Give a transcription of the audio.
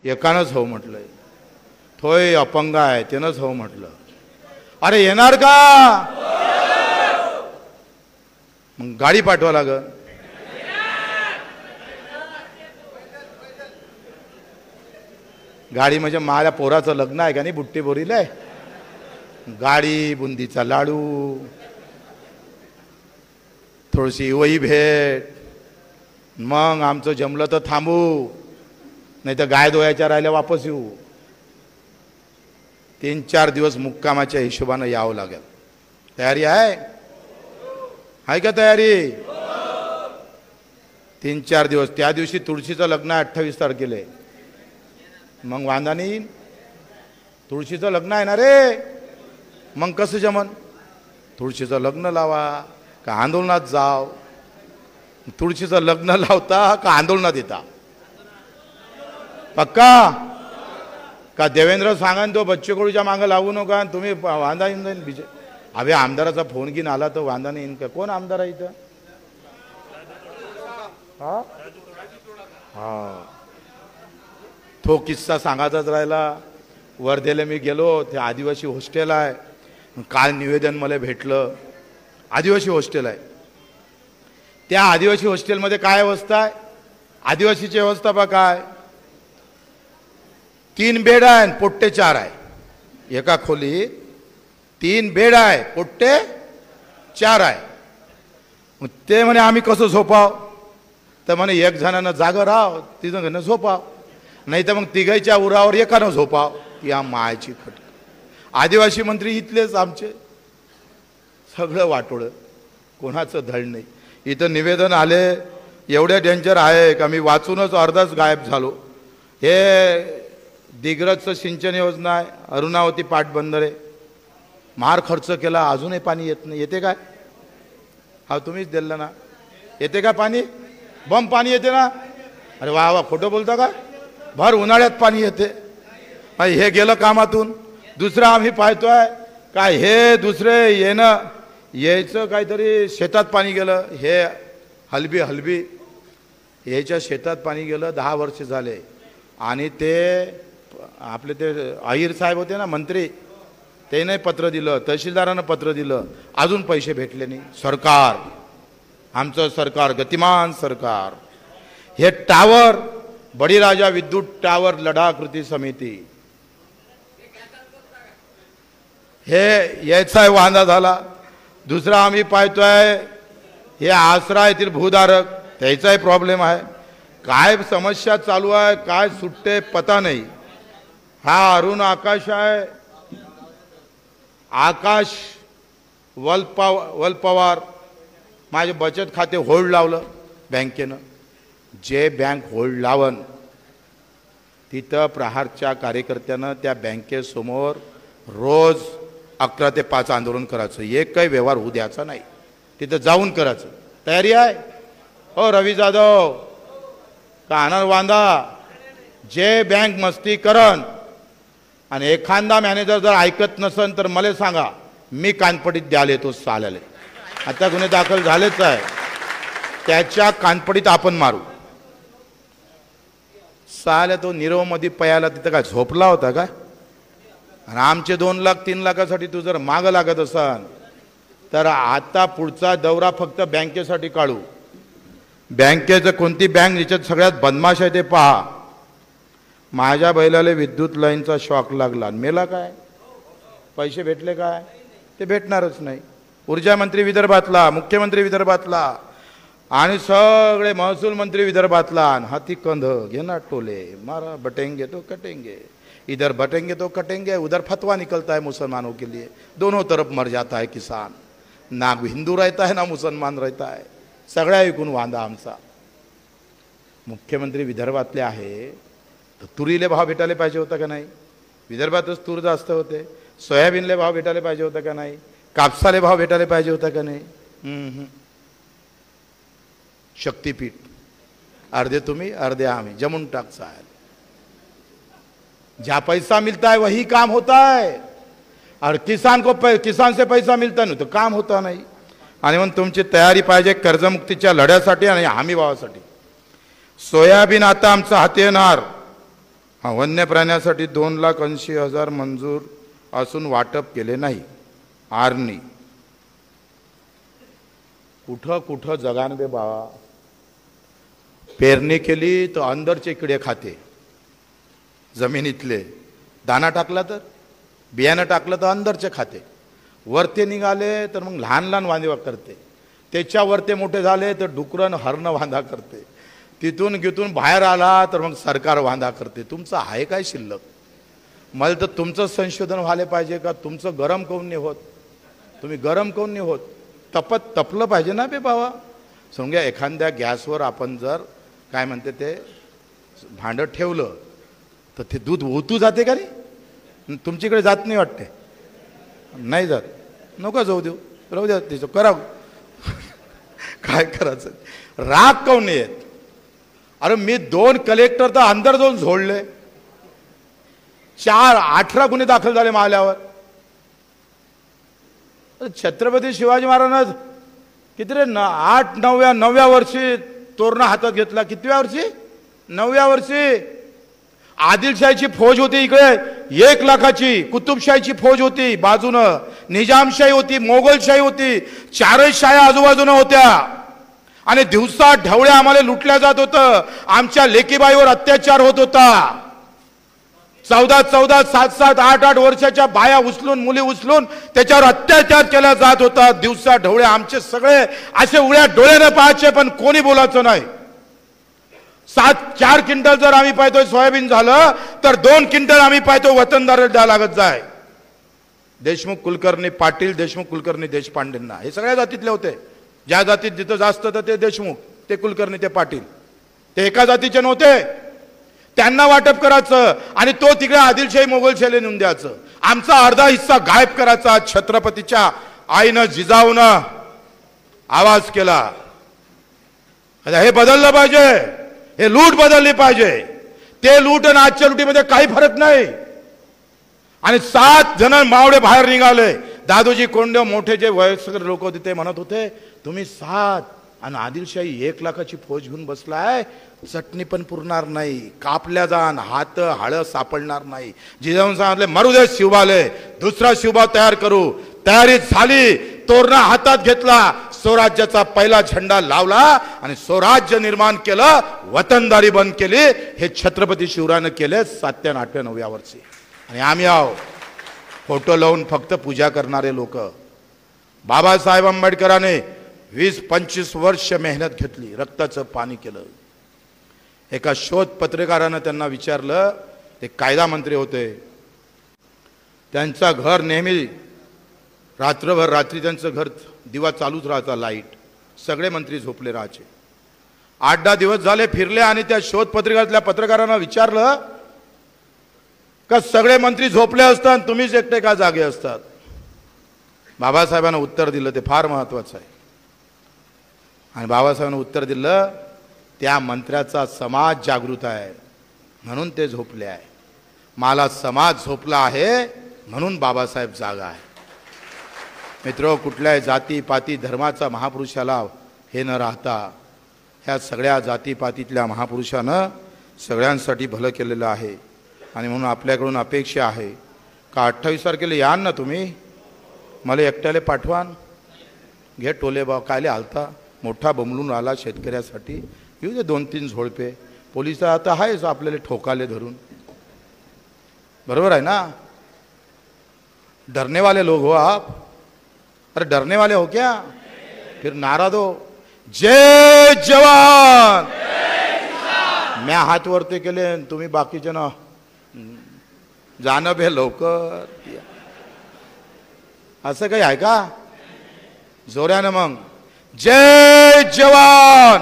एकानंच हो म्हटलंय, थोय अपंग आहे त्यानंच हो म्हटलं. अरे येणार का? मग गाडी पाठवा लागल. गाडी म्हणजे माझ्या पोराचं लग्न आहे का नाही, बुट्टी बोरीला आहे, गाडी, बुंदीचा लाडू, थोडीशी वही भेट, मग आमचं जमलं तर थांबू, नाही तर गाय दोयाच्या राहिल्या वापस येऊ. 3-4 दिवस मुक्कामाच्या हिशोबानं यावं लागेल. तयारी आहे का तयारी? 3-4 दिवस. त्या दिवशी तुळशीचं लग्न आहे 28 तारखेला. मग वांदा नाही, तुळशीचं लग्न आहे ना रे, मग कसं जमन? तुळशीचं लग्न लावा का आंदोलनात जाव? तुळशीचं लग्न लावता का आंदोलनात येता? पक्का का देवेंद्र सांगा तो बच्चे कडूच्या मागं लागू नका, तुम्ही वांदा येऊन जाईल बीजे. अबे आमदाराचा फोन घेऊन आला तर वांदा नाही येईन का? कोण आमदार आहे इथं? हा, तो किस्सा सांगायचाच राहिला. वर्धेला मी गेलो, ते आदिवासी हॉस्टेल आहे. काल निवेदन मला भेटलं, आदिवासी हॉस्टेल आहे. त्या आदिवासी हॉस्टेलमध्ये काय अवस्था आहे? आदिवासीची अवस्था बा काय, 3 बेड आहे, पोट्टे 4 आहे. एका खोलीत 3 बेड आहे, पोट्टे 4 आहे. मग ते म्हणे आम्ही कसं झोपाव? तर म्हणे एक जणानं जागं राहाव, तिथं घेणं झोपाव, नाही तर मग तिघाईच्या उरावर एकानं झोपाव. या मायची खटक. आदिवासी मंत्री इथलेच आमचे, सगळं वाटोळं, कोणाचं धड नाही. इथं निवेदन आले, एवढे डेंजर आहे का मी वाचूनच अर्धाच गायब झालो. हे दिग्रजचं सिंचन योजना आहे, अरुणावती पाटबंधारे, मार खर्च केला, अजूनही पाणी येत नाही. येते काय? हा तुम्हीच दिलं ना. येते का पाणी? बम पाणी येते ना. अरे वा वा, खोटं बोलता का? भर उन्हाळ्यात पाणी येते. हे गेलं कामातून. दुसरं आम्ही पाहतोय काय, हे दुसरे येणं यायचं काहीतरी शेतात पाणी गेलं. हे हलबी यायच्या शेतात पाणी गेलं, 10 वर्ष झाले. आणि ते आपले ते अहिर साहेब होते ना मंत्री, त्याने पत्र दिलं, तहसीलदारानं पत्र दिलं, अजून पैसे भेटले नाही. सरकार, आमचं सरकार गतिमान सरकार. हे टावर, बळीराजा विद्युत टावर लढा कृती समिती, हे याचा वांदा झाला. दुसरा आम्ही पाहतोय हे आसरा येथील भूधारक, त्याचाही प्रॉब्लेम आहे. काय समस्या चालू आहे, काय सुट्टे पता नाही. हा अरुण आकाश आहे, आकाश वलपवार, माझे बचत खाते होल्ड लावलं बँकेनं. जे बँक होल्ड लावन तिथं प्रहारच्या कार्यकर्त्यानं त्या बँकेसमोर रोज 11 ते 5 आंदोलन करायचं. एक काही व्यवहार होऊ द्यायचा नाही, तिथं जाऊन करायचं. तयारी आहे हो रवी जाधव का आनंद वांदा? जे बँक मस्ती करन आणि एखादा मॅनेजर जर ऐकत नसन तर मला सांगा, मी कानपडीत द्यायला येतो साल्याले. आता गुन्हे दाखल झालेच आहे, त्याच्या कानपडीत आपण मारू. साल्या तो नीरवमध्ये पयाला तिथं काय झोपला होता का? आणि आमचे 2 लाख 3 लाखासाठी तू जर मागं लागत असाल तर आता पुढचा दौरा फक्त बँकेसाठी काढू. बँकेचं कोणती बँक ज्याच्यात सगळ्यात बदमाश आहे ते पहा. माझ्या बैलाला विद्युत लाईनचा शॉक लागला, मेला काय? पैसे भेटले काय? ते भेटणारच नाही. ऊर्जा मंत्री विदर्भातला, मुख्यमंत्री विदर्भातला आणि सगळे महसूल मंत्री विदर्भातला. हाती कंध घेना टोले, मारा बटेंगे तो कटेंगे, इधर बटेंगे तो कटेंगे, उधर फतवा निकलता है मुसलमानों के लिए, दोनों तरफ मर जाता है किसान. ना हिंदू रहता है ना मुसलमान रहता है. सगळ्या ऐकून वांदा आमचा. मुख्यमंत्री विदर्भातले आहे तर तुरीले भाव भेटायला पाहिजे होता का नाही? विदर्भातच तूर जास्त होते. सोयाबीनले भाव भेटायला पाहिजे होता का नाही? कापसाले भाव भेटायला पाहिजे होता का नाही? शक्तिपीठ, अर्धे तुम्ही अर्धे आम्ही, जमून टाक साहेब. जहाँ पैसा मिलता है वही काम होता है, और किसान से पैसा मिलता नहीं तो काम होता नहीं. आणि म्हणून तुमची तयारी पाहिजे कर्जमुक्तीच्या लढ्यासाठी आणि हमी भावासाठी. सोयाबीन आता आमचं हाती येणार वन्य प्राण्यासाठी 2,80,000 मंजूर असून वाटप केले नाही. आर्नी कुठं कुठं जगान बे बाबा. पेरणी केली तर अंदरचे किडे खाते, जमिनीतले. दाना टाकला तर, बियाणं टाकलं तर अंदरचे खाते. वरते निघाले तर मग लहान लहान वांदे करते. त्याच्या वरते मोठे झाले तर डुकरन हरण वांदा करते. तिथून गिथून बाहेर आला तर मग सरकार वांदा करते. तुमचं आहे काय शिल्लक? मला तर तुमचं संशोधन व्हायला पाहिजे का तुमचं गरम काऊन नाही होत? तुम्ही गरम काऊन नाही होत? तपलं पाहिजे ना बे बाबा. समजा एखाद्या गॅसवर आपण जर काय म्हणते ते भांडं ठेवलं तर ते दूध ओतू जाते का नाही? तुमच्याकडे जात नाही वाटते. नाही जात. नको जाऊ देऊ, राहू द्या तिचं करा. काय करायचं? राग काऊन नाही येत? अरे मी 2 कलेक्टर तर अंदर जाऊन झोडले. 18 गुन्हे दाखल झाले माल्यावर. छत्रपती शिवाजी महाराज किती रे 8-9व्या वर्षी तोरणा हातात घेतला. कितव्या वर्षी? 9व्या वर्षी. आदिलशाहीची फौज होती इकडे 1 लाखाची. कुतुबशाहीची फौज होती बाजूनं. निजामशाही होती, मोगलशाही होती. 4ही शाह्या आजूबाजूनं होत्या. आणि दिवसा ढवळ्या आम्हाला लुटल्या जात होतं. आमच्या लेकीबाईवर अत्याचार होत होता. 14-14, 7-7, 8-8 वर्षाच्या बाया उचलून, मुली उचलून त्याच्यावर अत्याचार केला जात होता. दिवसा ढवळे आमचे सगळे असे उड्या डोळ्यानं पाहायचे पण कोणी बोलायचं नाही. 4 क्विंटल जर आम्ही पाहतोय सोयाबीन झालं तर 2 क्विंटल आम्ही पाहतो वतनदार द्यायला लागत जाय. देशमुख कुलकर्णी पाटील, देशमुख कुलकर्णी देशपांडेंना हे सगळ्या जातीतले होते. ज्या जातीत जिथं जास्त तर ते देशमुख, ते कुलकर्णी, ते पाटील. ते एका जातीचे नव्हते. त्यांना वाटप करायचं आणि तो तिकडे आदिलशाही मोगलशाही नेऊन द्यायचं. आमचा अर्धा हिस्सा गायब करायचा. छत्रपतीच्या आईनं जिजाऊनं आवाज केला. हे बदललं पाहिजे. हे लूट बदलली पाहिजे. ते लूट आणि आजच्या लुटीमध्ये काही फरक नाही. आणि 7 जण मावळे बाहेर निघाले. दादोजी कोंडदेव मोठे जे वयस्कर लोक होते ते म्हणत होते तुम्ही 7 आणि आदिलशाही 1 लाखाची फौज घेऊन बसलाय. चटणी पण पुरणार नाही. कापल्या जाण हात हाळ सापडणार नाही. जिजाऊन सांगितले मरू दे शिवबाले, दुसरा शिवबा तयार करू. तयारी झाली. तोरणा हातात घेतला. स्वराज्याचा पहिला झेंडा लावला आणि स्वराज्य निर्माण केलं. वतनदारी बंद केली. हे छत्रपती शिवरायानं केले 7व्या 8व्या 9व्या वर्षी. आणि आम्ही आहो फोटो लावून फक्त पूजा करणारे लोक. बाबासाहेब आंबेडकरांनी 20-25 वर्ष मेहनत घेतली, रक्ताचं पाणी केलं. एका शोध पत्रकारानं त्यांना विचारलं, ते कायदा मंत्री होते, त्यांचा घर नेहमी रात्रभर रात्री त्यांचं घर दिवा चालूच राहायचा, लाईट. सगळे मंत्री झोपले राहायचे. 8-10 दिवस झाले फिरले आणि त्या शोध पत्रिकातल्या पत्रकारांना विचारलं का सगळे मंत्री झोपले असतात तुम्हीच एकटे का जागे असतात? बाबासाहेबांना उत्तर दिलं, ते फार महत्वाचं आहे. आणि बाबासाहेबांना उत्तर दिलं, त्या मंत्र्याचा समाज जागृत आहे म्हणून ते झोपले आहे. मला समाज झोपला आहे म्हणून बाबासाहेब जागा आहे. मित्र, कुठल्याही जाती पाती धर्माचा महापुरुषाला हे न राहता ह्या सगळ्या जातीपातीतल्या महापुरुषानं सगळ्यांसाठी भलं केलेलं आहे. आणि म्हणून आपल्याकडून अपेक्षा आहे का 28 तारखेला यान ना तुम्ही, मला एकट्याले पाठवान. घे टोले भाव कायले आलता, मोठा बमलून आला शेतकऱ्यासाठी. येऊ दे 2-3 झोडपे. पोलिस आता आहेच आपल्याला ठोकाले धरून. बरोबर आहे ना? डरने वाले लोग हो आप. अरे डरने वाले हो क्या? फिर नारा दो, जय जवान. मैं हात वरते केले, तुम्ही बाकीचे ना जाणं बे लवकर. असं काही आहे का? जोरानं मग जय जवान.